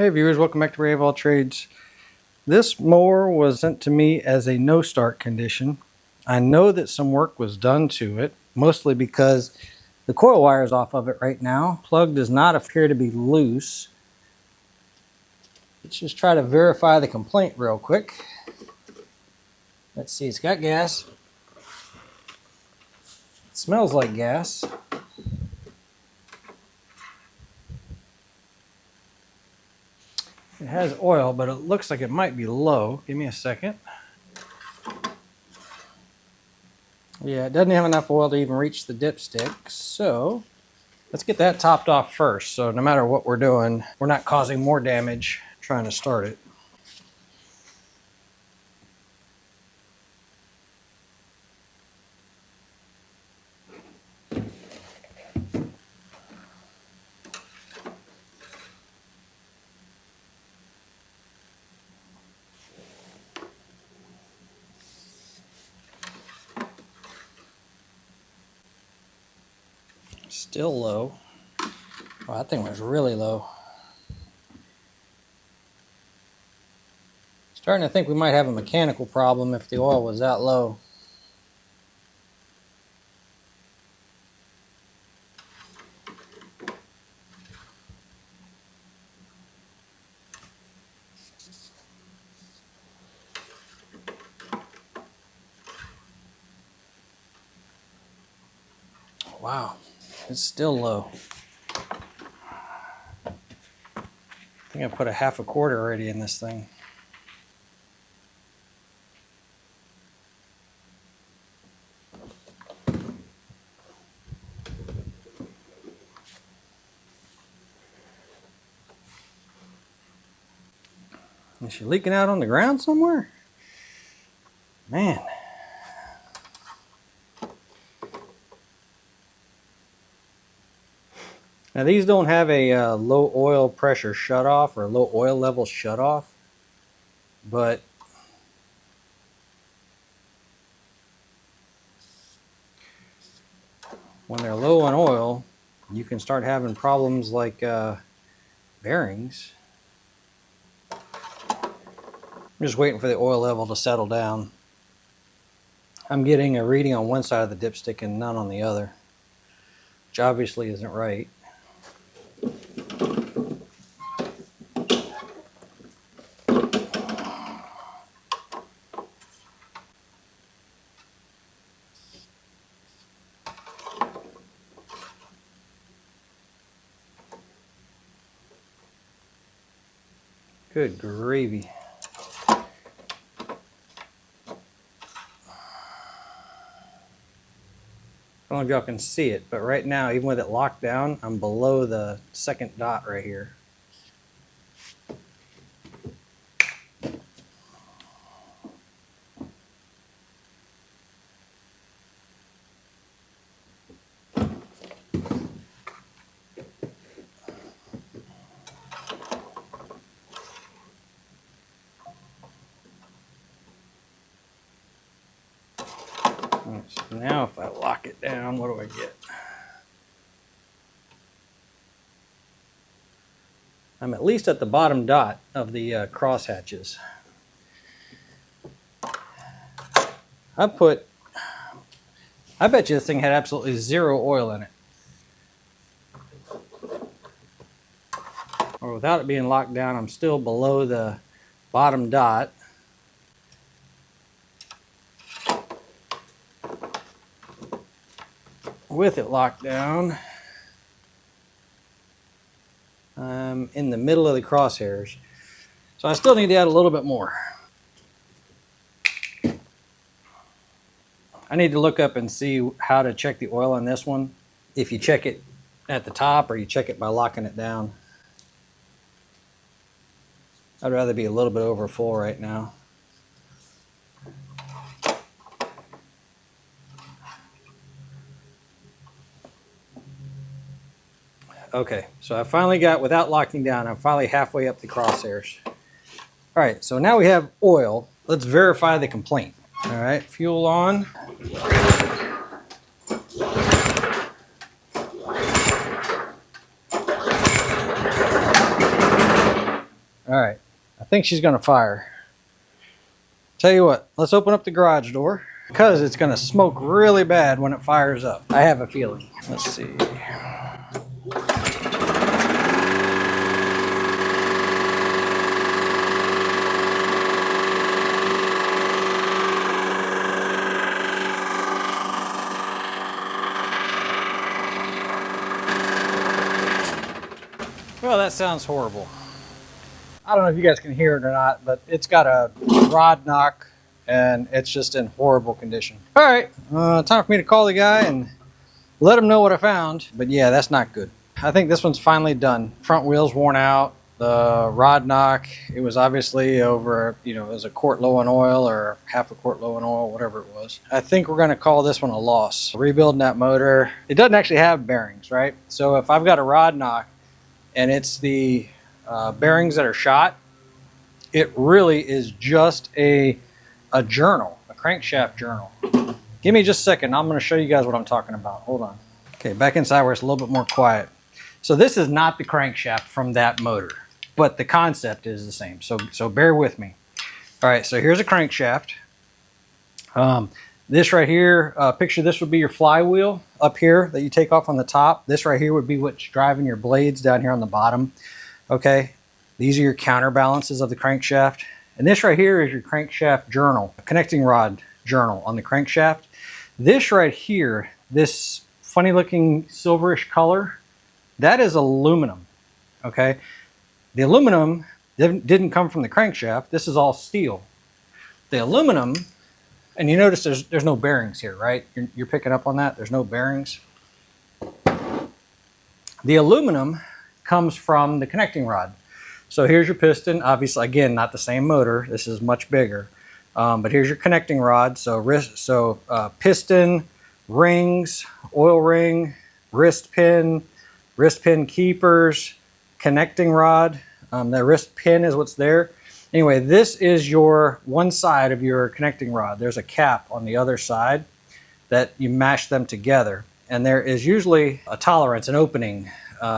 Hey viewers, welcome back to Ray of All Trades. This mower was sent to me as a no start condition. I know that some work was done to it, mostly because the coil wire is off of it right now. Plug does not appear to be loose. Let's just try to verify the complaint real quick. Let's see, it's got gas. It smells like gas. It has oil, but it looks like it might be low. Give me a second. Yeah, it doesn't have enough oil to even reach the dipstick, so let's get that topped off first. So no matter what we're doing, we're not causing more damage trying to start it. Still low. Oh, that thing was really low. Starting to think we might have a mechanical problem if the oil was that low. Wow, it's still low. I think I put a half a quart already in this thing. Is she leaking out on the ground somewhere? Man. Now these don't have a low oil pressure shutoff or low oil level shutoff, but when they're low on oil, you can start having problems like bearings. I'm just waiting for the oil level to settle down. I'm getting a reading on one side of the dipstick and none on the other, which obviously isn't right. Good gravy. I don't know if y'all can see it, but right now, even with it locked down, I'm below the second dot right here. So now if I lock it down, what do I get? I'm at least at the bottom dot of the cross hatches. I bet you this thing had absolutely zero oil in it. Or without it being locked down, I'm still below the bottom dot. With it locked down, I'm in the middle of the crosshairs. So I still need to add a little bit more. I need to look up and see how to check the oil on this one. If you check it at the top or you check it by locking it down. I'd rather be a little bit over full right now. Okay, so I finally got, without locking down, I'm finally halfway up the crosshairs. All right, so now we have oil. Let's verify the complaint. All right, fuel on. All right, I think she's gonna fire. Tell you what, let's open up the garage door because it's gonna smoke really bad when it fires up. I have a feeling. Let's see. Well, that sounds horrible. I don't know if you guys can hear it or not, but it's got a rod knock and it's just in horrible condition. All right, time for me to call the guy and let him know what I found. But yeah, that's not good. I think this one's finally done. Front wheel's worn out. The rod knock, it was obviously over, you know, it was a quart low in oil or half a quart low in oil, whatever it was. I think we're gonna call this one a loss. Rebuilding that motor, it doesn't actually have bearings, right? So if I've got a rod knock and it's the bearings that are shot, it really is just a journal, a crankshaft journal. Give me just a second. I'm going to show you guys what I'm talking about. Hold on. Okay, back inside where it's a little bit more quiet. So this is not the crankshaft from that motor, but the concept is the same. So bear with me. All right, so here's a crankshaft. This right here, picture this would be your flywheel up here that you take off on the top. This right here would be what's driving your blades down here on the bottom. Okay, these are your counterbalances of the crankshaft. And this right here is your crankshaft journal, a connecting rod journal on the crankshaft. This right here, this funny looking silverish color, that is aluminum, okay? The aluminum didn't come from the crankshaft. This is all steel. The aluminum, and you notice there's no bearings here, right? You're picking up on that? There's no bearings. The aluminum comes from the connecting rod. So here's your piston. Obviously, again, not the same motor. This is much bigger. But here's your connecting rod. So piston, rings, oil ring, wrist pin keepers, connecting rod. The wrist pin is what's there. Anyway, this is your one side of your connecting rod. There's a cap on the other side that you mash them together. And there is usually a tolerance, an opening,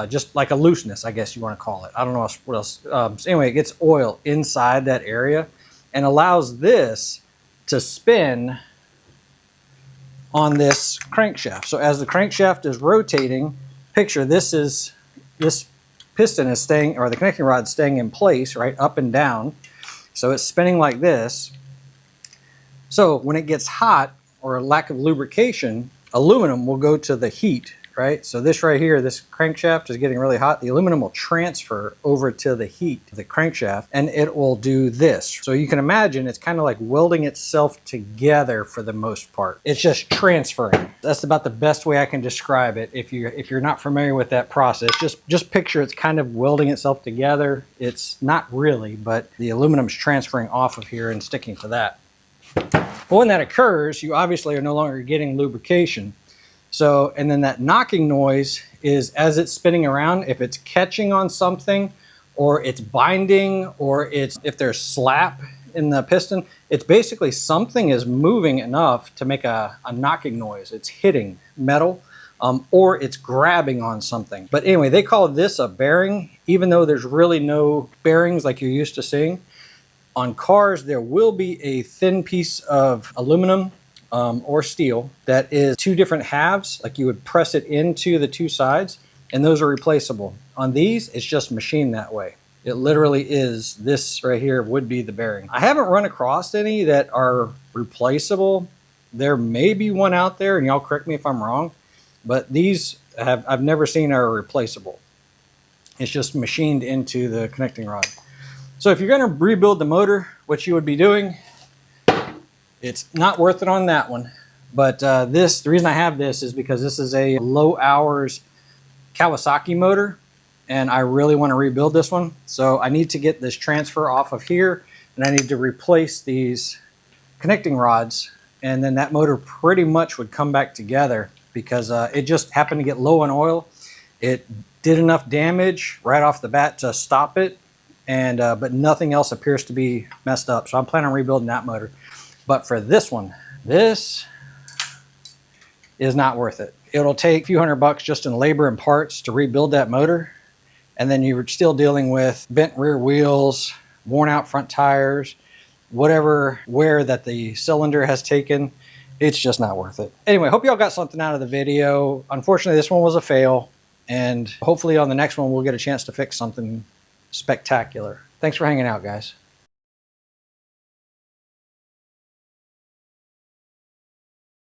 just like a looseness, I guess you want to call it. I don't know what else. So anyway, it gets oil inside that area and allows this to spin on this crankshaft. So as the crankshaft is rotating, picture this piston is staying, or the connecting rod is staying in place, right, up and down. So it's spinning like this. So when it gets hot or a lack of lubrication, aluminum will go to the heat, right? So this right here, this crankshaft is getting really hot. The aluminum will transfer over to the heat of the crankshaft and it will do this. So you can imagine it's kind of like welding itself together for the most part. It's just transferring. That's about the best way I can describe it. If you're not familiar with that process, just picture it's kind of welding itself together. It's not really, but the aluminum's transferring off of here and sticking to that. But when that occurs, you obviously are no longer getting lubrication. So, and then that knocking noise is as it's spinning around, if it's catching on something or it's binding or if there's slap in the piston, it's basically something is moving enough to make a knocking noise. It's hitting metal or it's grabbing on something. But anyway, they call this a bearing, even though there's really no bearings like you're used to seeing. On cars, there will be a thin piece of aluminum or steel that is two different halves, like you would press it into the two sides, and those are replaceable. On these, it's just machined that way. It literally is, this right here would be the bearing. I haven't run across any that are replaceable. There may be one out there, and y'all correct me if I'm wrong, but these I've never seen are replaceable. It's just machined into the connecting rod. So if you're going to rebuild the motor, what you would be doing, it's not worth it on that one. But the reason I have this is because this is a low hours Kawasaki motor, and I really want to rebuild this one. So I need to get this transfer off of here, and I need to replace these connecting rods, and then that motor pretty much would come back together because it just happened to get low on oil. It did enough damage right off the bat to stop it, and but nothing else appears to be messed up. So I'm planning on rebuilding that motor. But for this one, this is not worth it. It'll take a few $100 just in labor and parts to rebuild that motor. and then you're still dealing with bent rear wheels, worn out front tires, whatever wear that the cylinder has taken. It's just not worth it. Anyway, hope y'all got something out of the video. Unfortunately, this one was a fail, and hopefully on the next one we'll get a chance to fix something spectacular. Thanks for hanging out, guys.